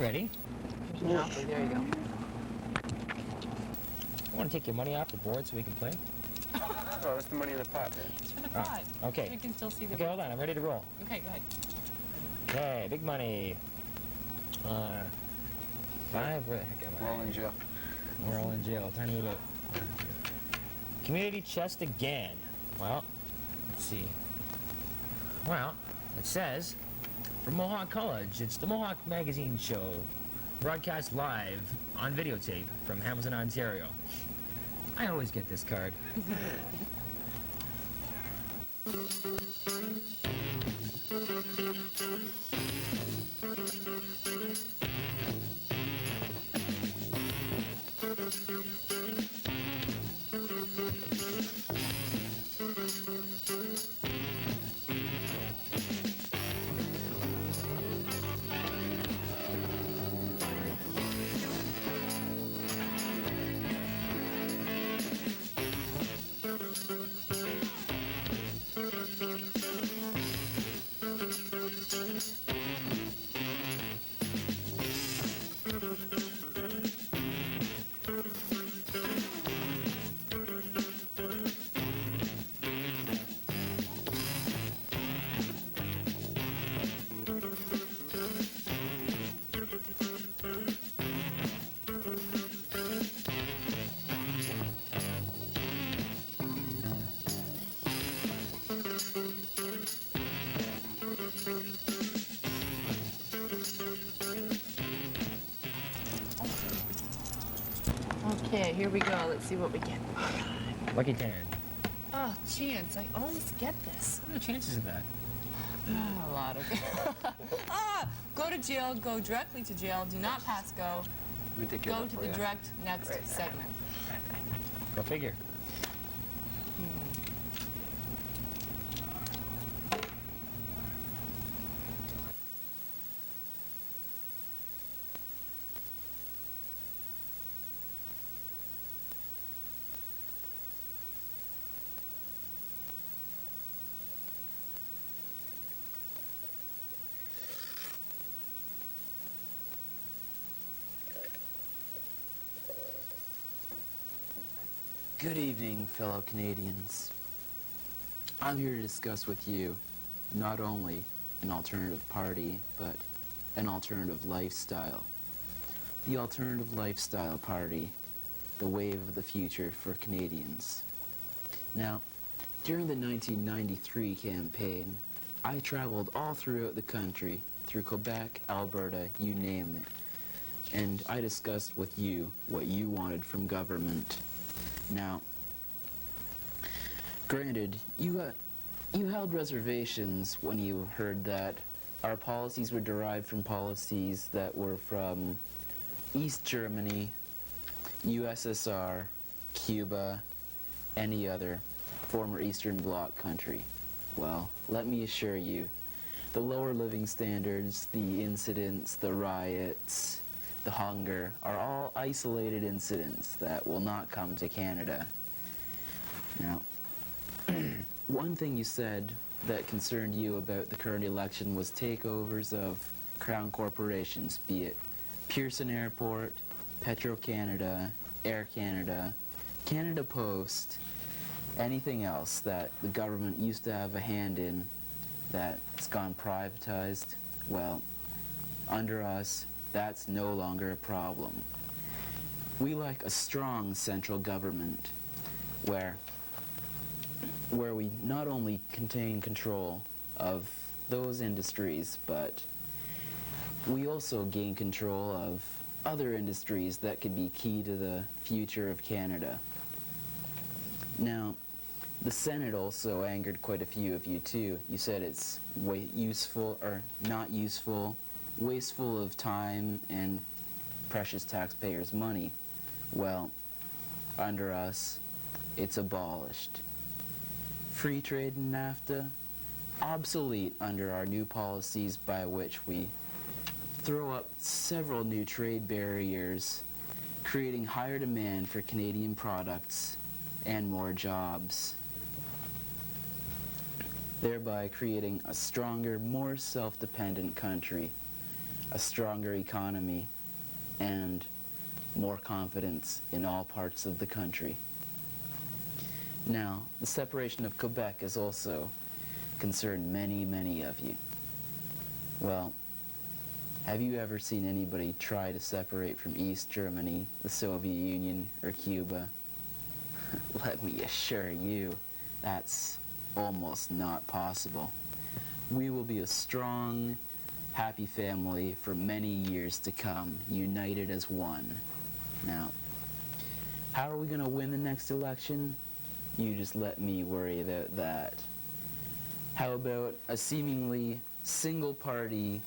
Ready? Monopoly, there you go. I want to take your money off the board so we can play. Oh, that's the money in the pot, man. It's for the pot. Okay. So you can still see the... Okay, hold on. I'm ready to roll. Okay, go ahead. Okay, big money. 5. Where the heck am I? We're all in jail. We're all in jail. Time to move it. Community chest again. Well, let's see. Well, it says, from Mohawk College, it's the Mohawk Magazine show, broadcast live on videotape from Hamilton, Ontario. I always get this card. Okay, here we go. Let's see what we get. Lucky 10. Oh, chance. I always get this. What are the chances of that? A lot of... Go to jail. Go directly to jail. Do not pass go. Let me take care Go of to that the for you. direct next segment. Go figure. Good evening, fellow Canadians. I'm here to discuss with you not only an alternative party, but an alternative lifestyle. The Alternative Lifestyle Party, the wave of the future for Canadians. Now, during the 1993 campaign, I traveled all throughout the country, through Quebec, Alberta, you name it, and I discussed with you what you wanted from government. Now, granted, you held reservations when you heard that our policies were derived from policies that were from East Germany, USSR, Cuba, any other former Eastern Bloc country. Well, let me assure you, the lower living standards, the incidents, the riots, the hunger are all isolated incidents that will not come to Canada. Now, one thing you said that concerned you about the current election was takeovers of crown corporations, be it Pearson Airport, Petro-Canada, Air Canada, Canada Post, anything else that the government used to have a hand in that's gone privatized. Well, under us, that's no longer a problem. We like a strong central government where we not only contain control of those industries, but we also gain control of other industries that could be key to the future of Canada. Now, the Senate also angered quite a few of you too. You said it's useful or not useful, wasteful of time and precious taxpayers' money. Well, under us, it's abolished. Free trade in NAFTA, obsolete under our new policies by which we throw up several new trade barriers, creating higher demand for Canadian products and more jobs, thereby creating a stronger, more self-dependent country. a stronger economy, and more confidence in all parts of the country. Now, the separation of Quebec has also concerned many, many of you. Well, have you ever seen anybody try to separate from East Germany, the Soviet Union, or Cuba? Let me assure you, that's almost not possible. We will be a strong, happy family for many years to come, united as one. Now, how are we going to win the next election? You just let me worry about that. How about a seemingly single party,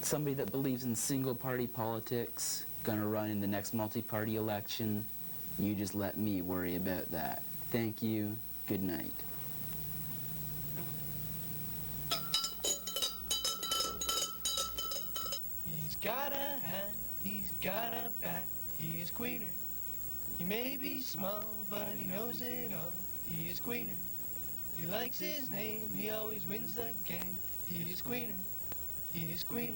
somebody that believes in single party politics, gonna run in the next multi-party election? You just let me worry about that. Thank you. Good night. He's got a hand, he's got a back, he is Queener. He may be small, but he knows it all. He is Queener. He likes his name, he always wins the game. He is Queener. He is Queener.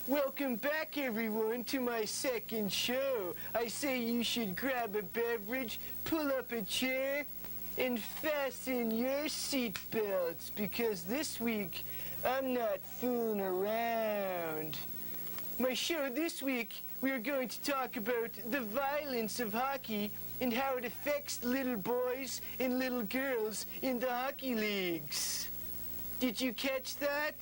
Welcome back, everyone, to my second show. I say you should grab a beverage, pull up a chair, and fasten your seatbelts, because this week I'm not fooling around. My show this week, we're going to talk about the violence of hockey and how it affects little boys and little girls in the hockey leagues. Did you catch that?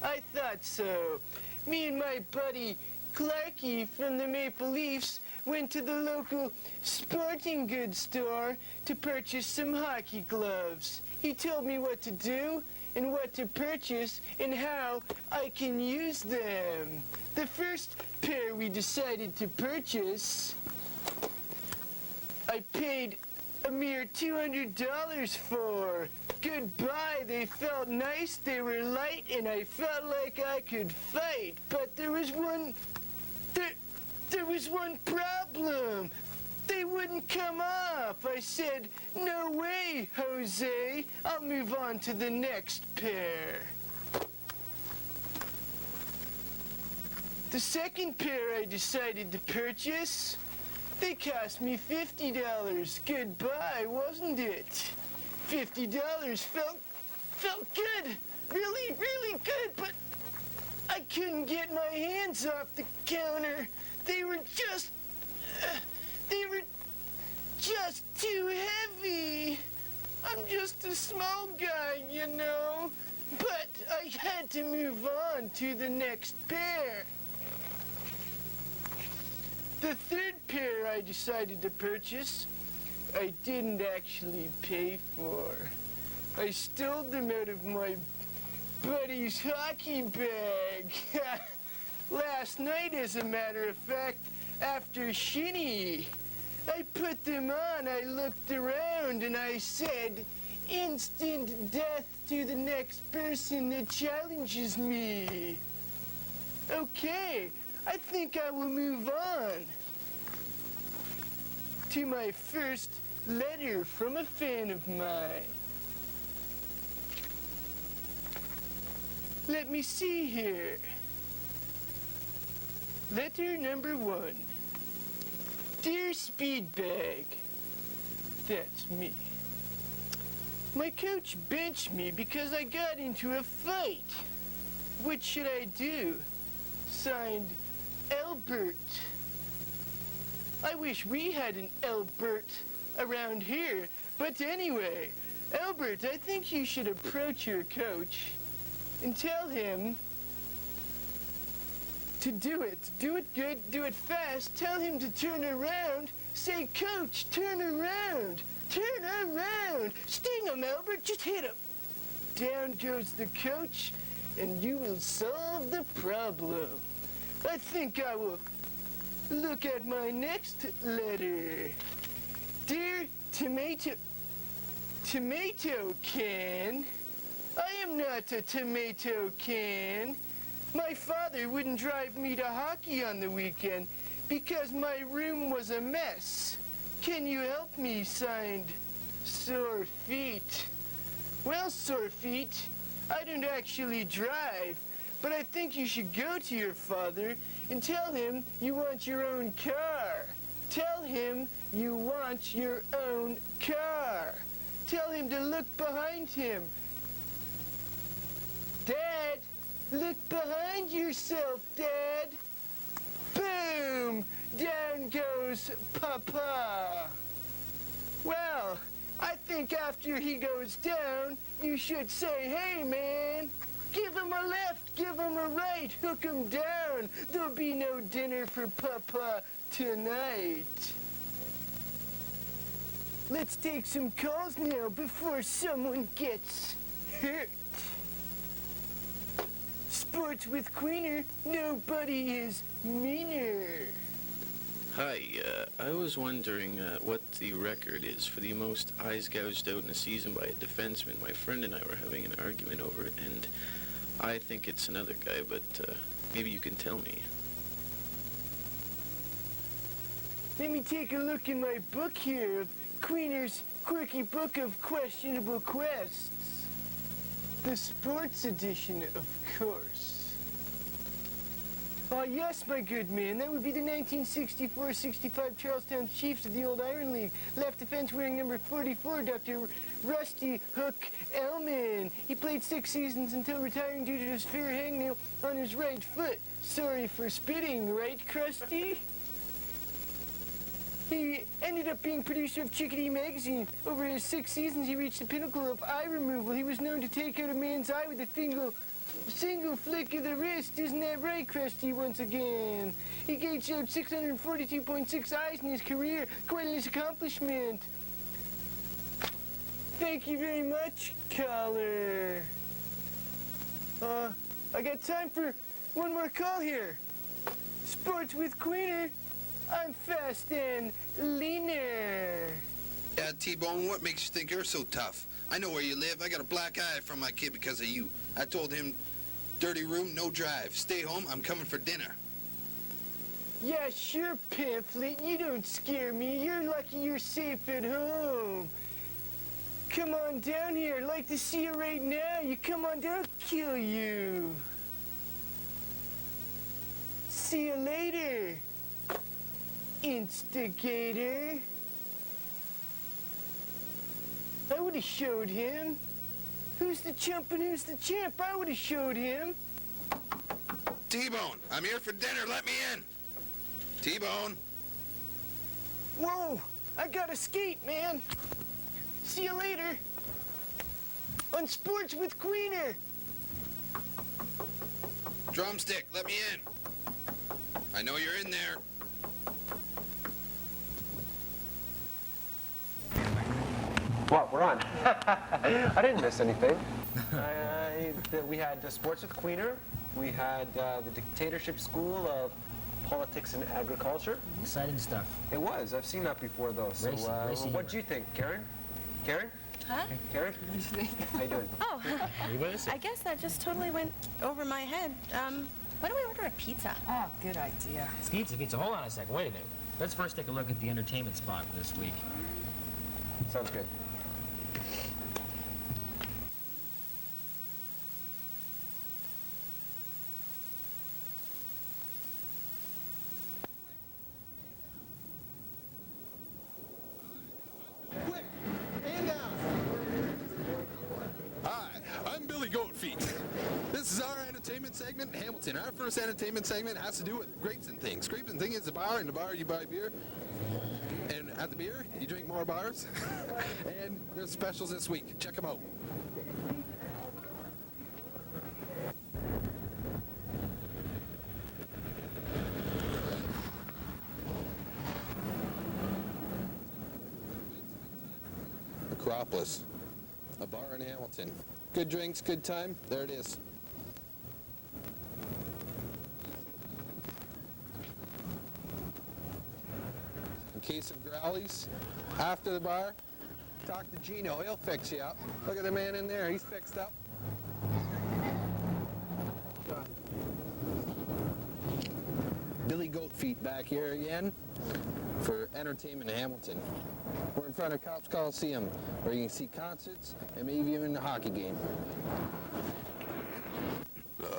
I thought so. Me and my buddy Clarky from the Maple Leafs went to the local sporting goods store to purchase some hockey gloves. He told me what to do and what to purchase and how I can use them. The first pair we decided to purchase, I paid a mere $200 for. Goodbye, they felt nice, they were light, and I felt like I could fight. But there was one problem. They wouldn't come off. I said, no way, Jose. I'll move on to the next pair. The second pair I decided to purchase, they cost me $50. Goodbye, wasn't it? $50 felt good, really, really good, but I couldn't get my hands off the counter. They were just too heavy. I'm just a small guy, you know, but I had to move on to the next pair. The third pair I decided to purchase, I didn't actually pay for. I stole them out of my buddy's hockey bag. Last night, as a matter of fact, after Shinny, I put them on, I looked around, and I said, instant death to the next person that challenges me. Okay, I think I will move on to my first letter from a fan of mine. Let me see here. Letter number 1. Dear Speedbag, that's me. My coach benched me because I got into a fight. What should I do? Signed, Albert. I wish we had an Albert around here, but anyway, Albert, I think you should approach your coach and tell him to do it. Do it good, do it fast. Tell him to turn around. Say, Coach, turn around. Turn around. Sting him, Albert. Just hit him. Down goes the coach, and you will solve the problem. I think I will look at my next letter. Dear Tomato Can, I am not a tomato can. My father wouldn't drive me to hockey on the weekend because my room was a mess. Can you help me? Signed, Sore Feet. Well, Sore Feet, I don't actually drive, but I think you should go to your father and tell him you want your own car. Tell him you want your own car. Tell him to look behind him. Dad, look behind yourself, Dad. Boom! Down goes Papa. Well, I think after he goes down, you should say, hey, man, give him a left, give him a right, hook him down. There'll be no dinner for Papa tonight. Let's take some calls now before someone gets hurt. Sports with Queener, nobody is meaner. Hi, I was wondering what the record is for the most eyes gouged out in a season by a defenseman. My friend and I were having an argument over it, and I think it's another guy, but maybe you can tell me. Let me take a look in my book here of Queener's quirky book of questionable quests. The sports edition, of course. Oh, yes, my good man. That would be the 1964-65 Charlestown Chiefs of the old Iron League. Left defense wearing number 44, Dr. Rusty Hook Elman. He played 6 seasons until retiring due to his fair hangnail on his right foot. Sorry for spitting, right, Krusty? He ended up being producer of Chickadee Magazine. Over his 6 seasons, he reached the pinnacle of eye removal. He was known to take out a man's eye with a single flick of the wrist. Isn't that right, Krusty, once again? He gauged out 642.6 eyes in his career. Quite an accomplishment. Thank you very much, caller. I got time for one more call here. Sports with Queener. I'm fast and leaner. Yeah, T-Bone, what makes you think you're so tough? I know where you live. I got a black eye from my kid because of you. I told him, dirty room, no drive. Stay home, I'm coming for dinner. Yeah, sure, Pamphlet. You don't scare me. You're lucky you're safe at home. Come on down here. I'd like to see you right now. You come on down, I'll kill you. See you later, instigator. I would have showed him. Who's the chump and who's the champ? I would have showed him. T-Bone, I'm here for dinner. Let me in. T-Bone. Whoa, I gotta skate, man. See you later. On Sports with Queener. Drumstick, let me in. I know you're in there. What, we're on. I didn't miss anything. We had Sports with Queener. We had the Dictatorship School of Politics and Agriculture. Exciting stuff. It was. I've seen that before, though. So, Racy what do you think, Karen? Karen? Huh? Karen? What do you think? How you doing? Oh, Are you with us? I guess that just totally went over my head. Why don't we order a pizza? Oh, good idea. Pizza. Hold on a second. Wait a minute. Let's first take a look at the entertainment spot for this week. Sounds good. Hi, I'm Billy Goatfeet. This is our entertainment segment in Hamilton. Our first entertainment segment has to do with grapes and things. Grapes and things is a bar. In the bar, you buy beer. And at the beer, you drink more bars. And there's specials this week. Check them out. Acropolis, a bar in Hamilton. Good drinks, good time. There it is. In case of growlies, after the bar, talk to Gino. He'll fix you up. Look at the man in there. He's fixed up. Billy Goatfeet back here again. for entertainment in Hamilton. We're in front of Cops Coliseum, where you can see concerts and maybe even a hockey game.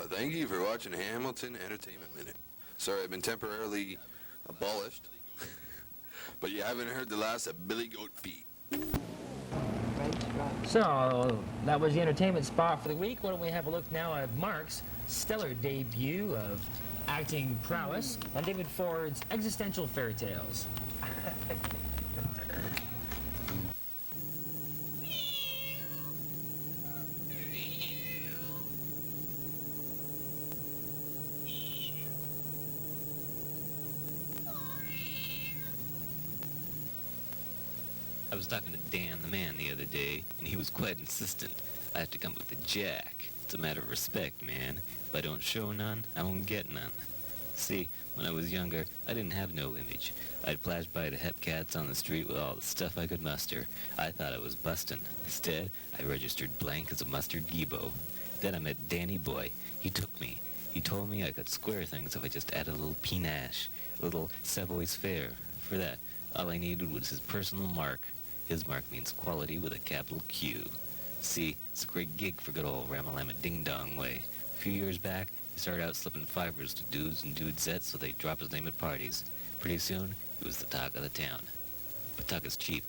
Thank you for watching Hamilton Entertainment Minute. Sorry, I've been temporarily abolished, but you haven't heard the last of Billy Goat Feet. So, that was the entertainment spot for the week. Why don't we have a look now at Mark's stellar debut of acting prowess and David Ford's existential fairy tales. I was talking to Dan the man the other day, and he was quite insistent. I have to come up with a jack. It's a matter of respect, man. If I don't show none, I won't get none. See, when I was younger, I didn't have no image. I'd flash by the hep cats on the street with all the stuff I could muster. I thought I was bustin'. Instead, I registered blank as a mustard gebo. Then I met Danny Boy. He took me. He told me I could square things if I just added a little panache, a little savoir-faire. For that, all I needed was his personal mark. His mark means quality with a capital Q. See, it's a great gig for good old Ramalama Ding Dong way. A few years back, he started out slipping fivers to dudes and dudesettes so they'd drop his name at parties. Pretty soon, he was the talk of the town. But talk is cheap,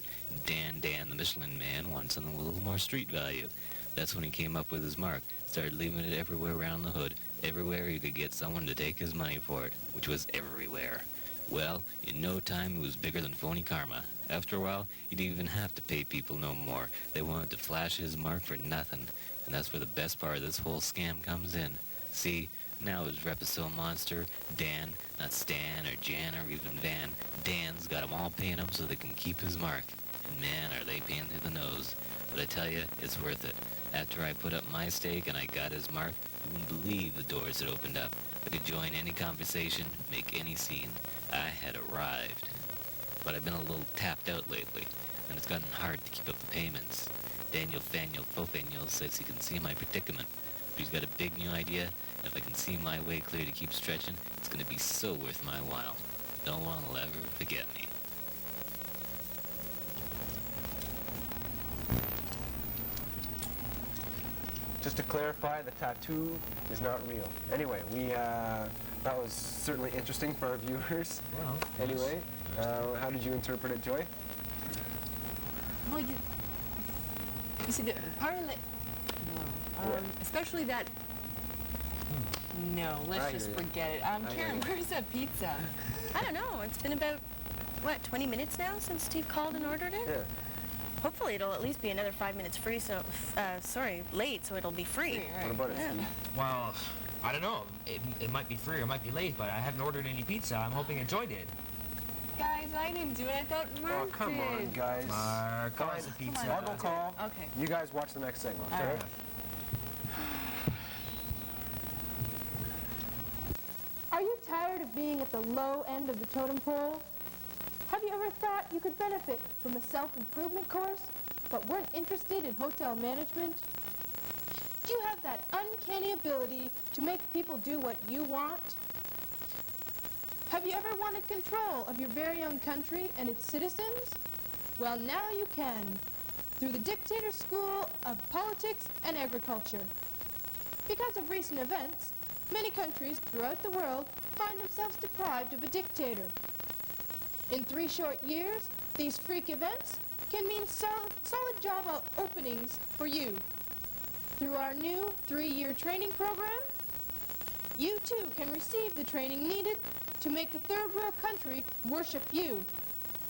and Dan the Michelin Man wanted something with a little more street value. That's when he came up with his mark, started leaving it everywhere around the hood, everywhere he could get someone to take his money for it, which was everywhere. Well, in no time, it was bigger than phony karma. After a while, he didn't even have to pay people no more. They wanted to flash his mark for nothing. And that's where the best part of this whole scam comes in. See, now his rep is so monster, Dan, not Stan or Jan or even Van, Dan's got 'em all paying him so they can keep his mark. And man, are they paying through the nose. But I tell you, it's worth it. After I put up my stake and I got his mark, you wouldn't believe the doors that opened up. I could join any conversation, make any scene. I had arrived. But I've been a little tapped out lately, and it's gotten hard to keep up the payments. Daniel Faniel Fofaniel says he can see my predicament, but he's got a big new idea, and if I can see my way clear to keep stretching, it's going to be so worth my while. No one will ever forget me. Just to clarify, the tattoo is not real. Anyway, that was certainly interesting for our viewers. Well, Anyway, how did you interpret it, Joy? Well, you see, the part of it, no. Especially that, no, let's just forget it. Karen, where's that pizza? I don't know. It's been about, 20 minutes now since Steve called and ordered it? Yeah. Hopefully it'll at least be another 5 minutes free, late, so it'll be free. What about it? well, I don't know. It might be free or it might be late, but I haven't ordered any pizza. I'm hoping that Joy did. Guys, I didn't do it. I thought Mark Oh, come on, did. guys. Mark, Come wants on. a pizza. I'll go call. Okay. You guys watch the next segment, All okay? right. Are you tired of being at the low end of the totem pole? Have you ever thought you could benefit from a self-improvement course, but weren't interested in hotel management? Do you have that uncanny ability to make people do what you want? Have you ever wanted control of your very own country and its citizens? Well, now you can, through the Dictator School of Politics and Agriculture. Because of recent events, many countries throughout the world find themselves deprived of a dictator. In 3 short years, these freak events can mean solid job openings for you. Through our new 3-year training program, you too can receive the training needed to make the third world country worship you,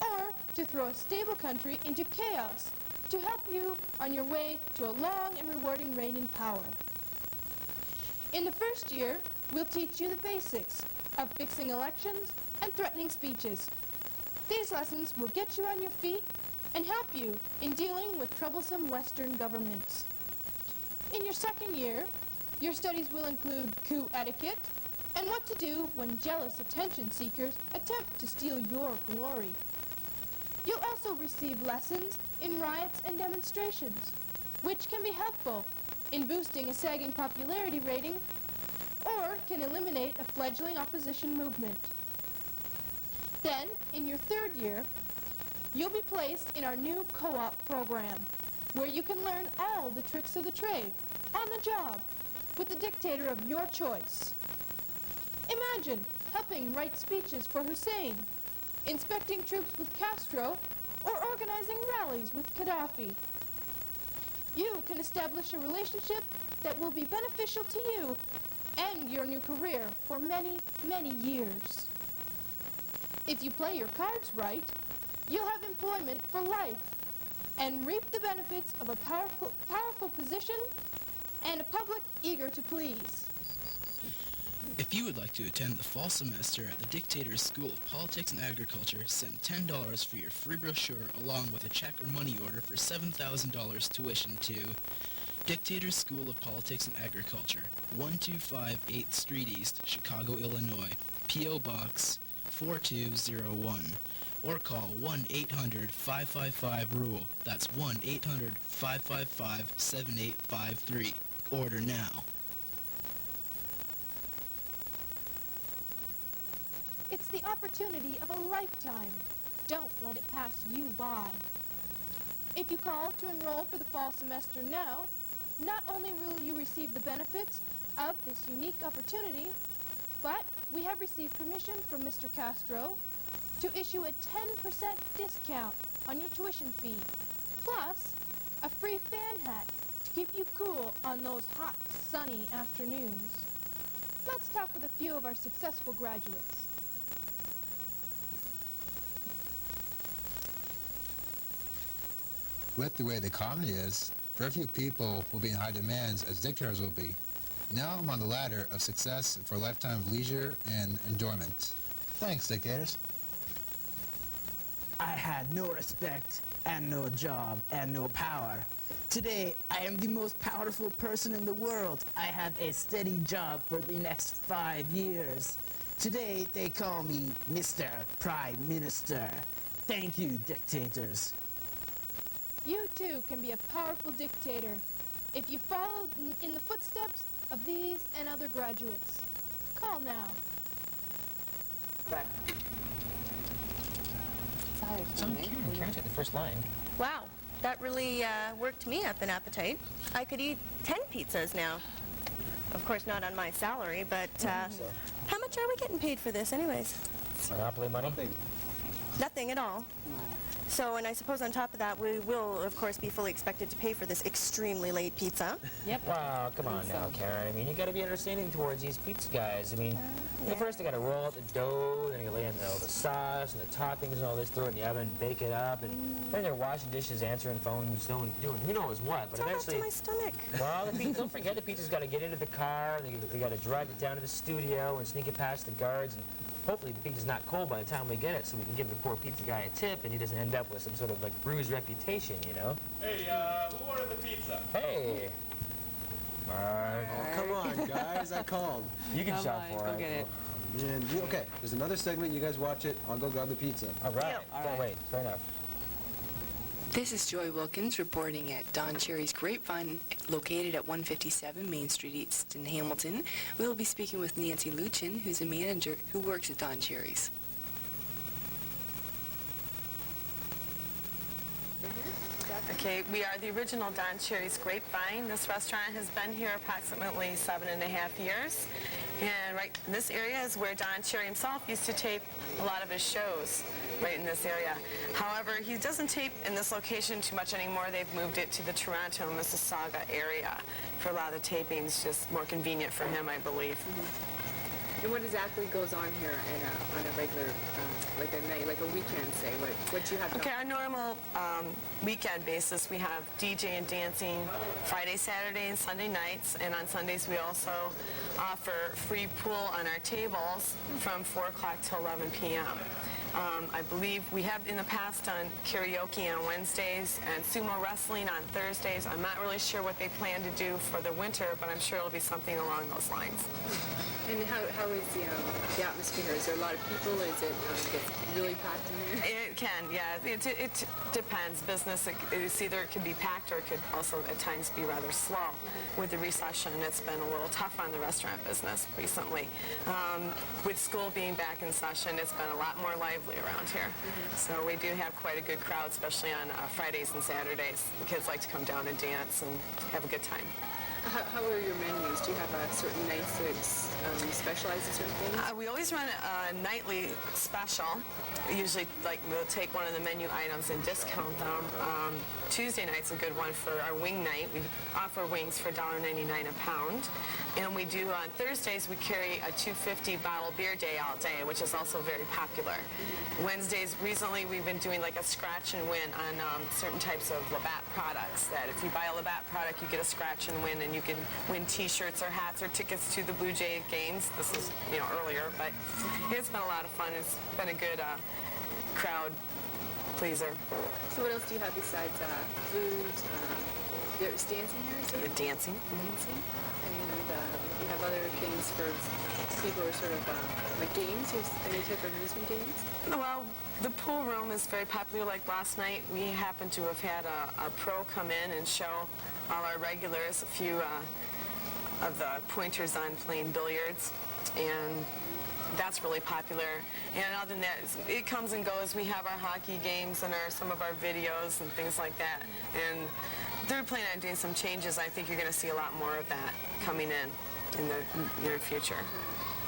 or to throw a stable country into chaos to help you on your way to a long and rewarding reign in power. In the first year, we'll teach you the basics of fixing elections and threatening speeches. These lessons will get you on your feet and help you in dealing with troublesome Western governments. In your second year, your studies will include coup etiquette and what to do when jealous attention seekers attempt to steal your glory. You'll also receive lessons in riots and demonstrations, which can be helpful in boosting a sagging popularity rating or can eliminate a fledgling opposition movement. Then, in your third year, you'll be placed in our new co-op program, where you can learn all the tricks of the trade, on the job, with the dictator of your choice. Imagine helping write speeches for Hussein, inspecting troops with Castro, or organizing rallies with Gaddafi. You can establish a relationship that will be beneficial to you and your new career for many, many years. If you play your cards right, you'll have employment for life and reap the benefits of a powerful position and a public eager to please. If you would like to attend the fall semester at the Dictator's School of Politics and Agriculture, send $10 for your free brochure along with a check or money order for $7,000 tuition to Dictator's School of Politics and Agriculture, 125 8th Street East, Chicago, Illinois, P.O. Box 4201, or call 1-800-555-RULE. That's 1-800-555-7853. Order now. It's the opportunity of a lifetime. Don't let it pass you by. If you call to enroll for the fall semester now, not only will you receive the benefits of this unique opportunity, but we have received permission from Mr. Castro to issue a 10% discount on your tuition fee, plus a free fan hat to keep you cool on those hot, sunny afternoons. Let's talk with a few of our successful graduates. With the way the economy is, very few people will be in high demands as dictators will be. Now I'm on the ladder of success for a lifetime of leisure and enjoyment. Thanks, dictators. I had no respect and no job and no power. Today, I am the most powerful person in the world. I have a steady job for the next 5 years. Today, they call me Mr. Prime Minister. Thank you, dictators. You too can be a powerful dictator if you follow in the footsteps of these and other graduates. Call now. So Karen, take the first line. Wow, that really worked me up an appetite. I could eat 10 pizzas now. Of course, not on my salary, but how much are we getting paid for this anyways? Monopoly money? Nothing at all. So, and I suppose on top of that, we will, of course, be fully expected to pay for this extremely late pizza. Yep. Wow, come on now, Karen. I mean, you got to be understanding towards these pizza guys. I mean, first they got to roll out the dough, then you lay in all the sauce and the toppings and all this, throw it in the oven, bake it up, and then they're washing dishes, answering phones, doing who knows what. But it's eventually, all up to my stomach. Well, don't forget the pizza's got to get into the car. They got to drive it down to the studio and sneak it past the guards. And hopefully the pizza's not cold by the time we get it, so we can give the poor pizza guy a tip, and he doesn't end up with some sort of like bruised reputation, you know? Hey, who ordered the pizza? Hey. Mark. Oh, come on, guys. I called. You can shout for it. Go get it. Man, okay, there's another segment. You guys watch it. I'll go grab the pizza. All right. Can't wait. Fair enough. This is Joy Wilkins reporting at Don Cherry's Grapevine, located at 157 Main Street East in Hamilton. We will be speaking with Nancy Luchin, who's a manager who works at Don Cherry's. Okay, we are the original Don Cherry's Grapevine. This restaurant has been here approximately 7.5 years. And right in this area is where Don Cherry himself used to tape a lot of his shows, right in this area. However, he doesn't tape in this location too much anymore. They've moved it to the Toronto, Mississauga area for a lot of the tapings, just more convenient for him, I believe. And what exactly goes on here on a regular, like a night, like a weekend, say? What you have? Okay, our normal weekend basis, we have DJ and dancing Friday, Saturday, and Sunday nights. And on Sundays, we also offer free pool on our tables from 4 o'clock till 11 p.m. I believe we have in the past done karaoke on Wednesdays and sumo wrestling on Thursdays. I'm not really sure what they plan to do for the winter, but I'm sure it'll be something along those lines. And how is the atmosphere? Is there a lot of people? Is it gets really packed in there? It can, yeah. It depends. Business, it's either it can be packed or it could also at times be rather slow. With the recession, it's been a little tough on the restaurant business recently. With school being back in session, it's been a lot more lively. lively around here. So we do have quite a good crowd, especially on Fridays and Saturdays. The kids like to come down and dance and have a good time. How are your menus? Do you have certain nights that you specialize in certain things? We always run a nightly special. Usually, we'll take one of the menu items and discount them. Tuesday night's a good one for our wing night. We offer wings for $1.99 a pound. And we do on Thursdays, we carry a $2.50 bottle beer day all day, which is also very popular. Wednesdays, recently we've been doing like a scratch and win on certain types of Labatt products, that if you buy a Labatt product, you get a scratch and win, and you can win t-shirts or hats or tickets to the Blue Jay games. This was, earlier, but it's been a lot of fun. It's been a good crowd pleaser. So what else do you have besides food? There's dancing here, is it? Dancing. Dancing. And you have other things for people who are sort of like games? You have any type of amusement games? Well, the pool room is very popular. Like last night, we happened to have had a pro come in and show all our regulars a few of the pointers on playing billiards, and that's really popular. And other than that, it comes and goes. We have our hockey games and some of our videos and things like that. And they're planning on doing some changes. I think you're going to see a lot more of that coming in the near future.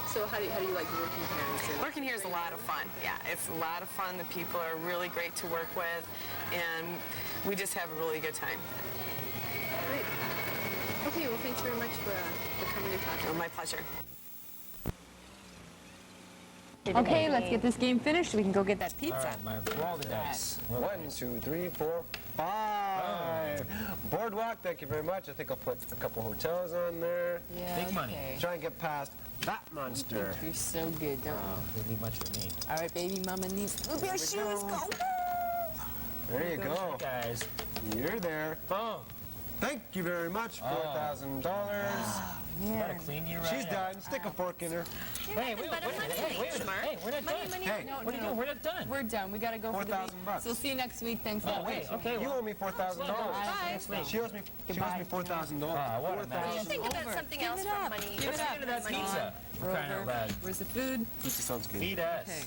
So how do you like working here? Working here is a lot of fun. Yeah, it's a lot of fun. The people are really great to work with, and we just have a really good time. Great. Okay, well, thanks very much for coming and talking. Oh, my pleasure. Okay, let's get this game finished so we can go get that pizza. All right, Mark, roll the dice. 1, 2, 3, 4, 5. Boardwalk, thank you very much. I think I'll put a couple hotels on there. Yeah, Big money. Try and get past that monster. You're so good, don't you? It'll be much for me. All right, baby mama needs to your shoes. Go. There you go. Guys. You're there. Boom. Thank you very much. $4,000. Gotta clean you right She's up. done. Stick a fork in her. Hey, wait, we're not done. Hey, what are you doing? We're not done. We're done. We gotta go for the week. $4,000. So see you next week. Thanks for Oh, wait, okay. You owe me $4,000. Bye. She owes me $4,000. What a mess. Think about something else for money. Let's get into that pizza. For crying out loud. Where's the food? Pizza sounds good. Feed us. Okay.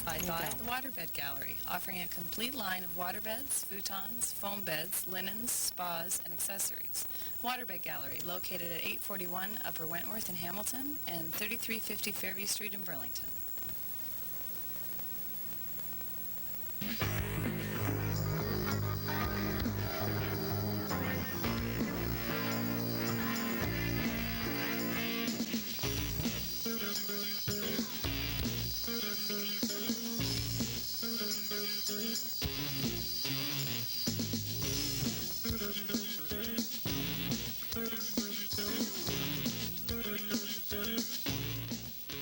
By the Waterbed Gallery, offering a complete line of waterbeds, futons, foam beds, linens, spas, and accessories. Waterbed Gallery, located at 841 Upper Wentworth in Hamilton and 3350 Fairview Street in Burlington.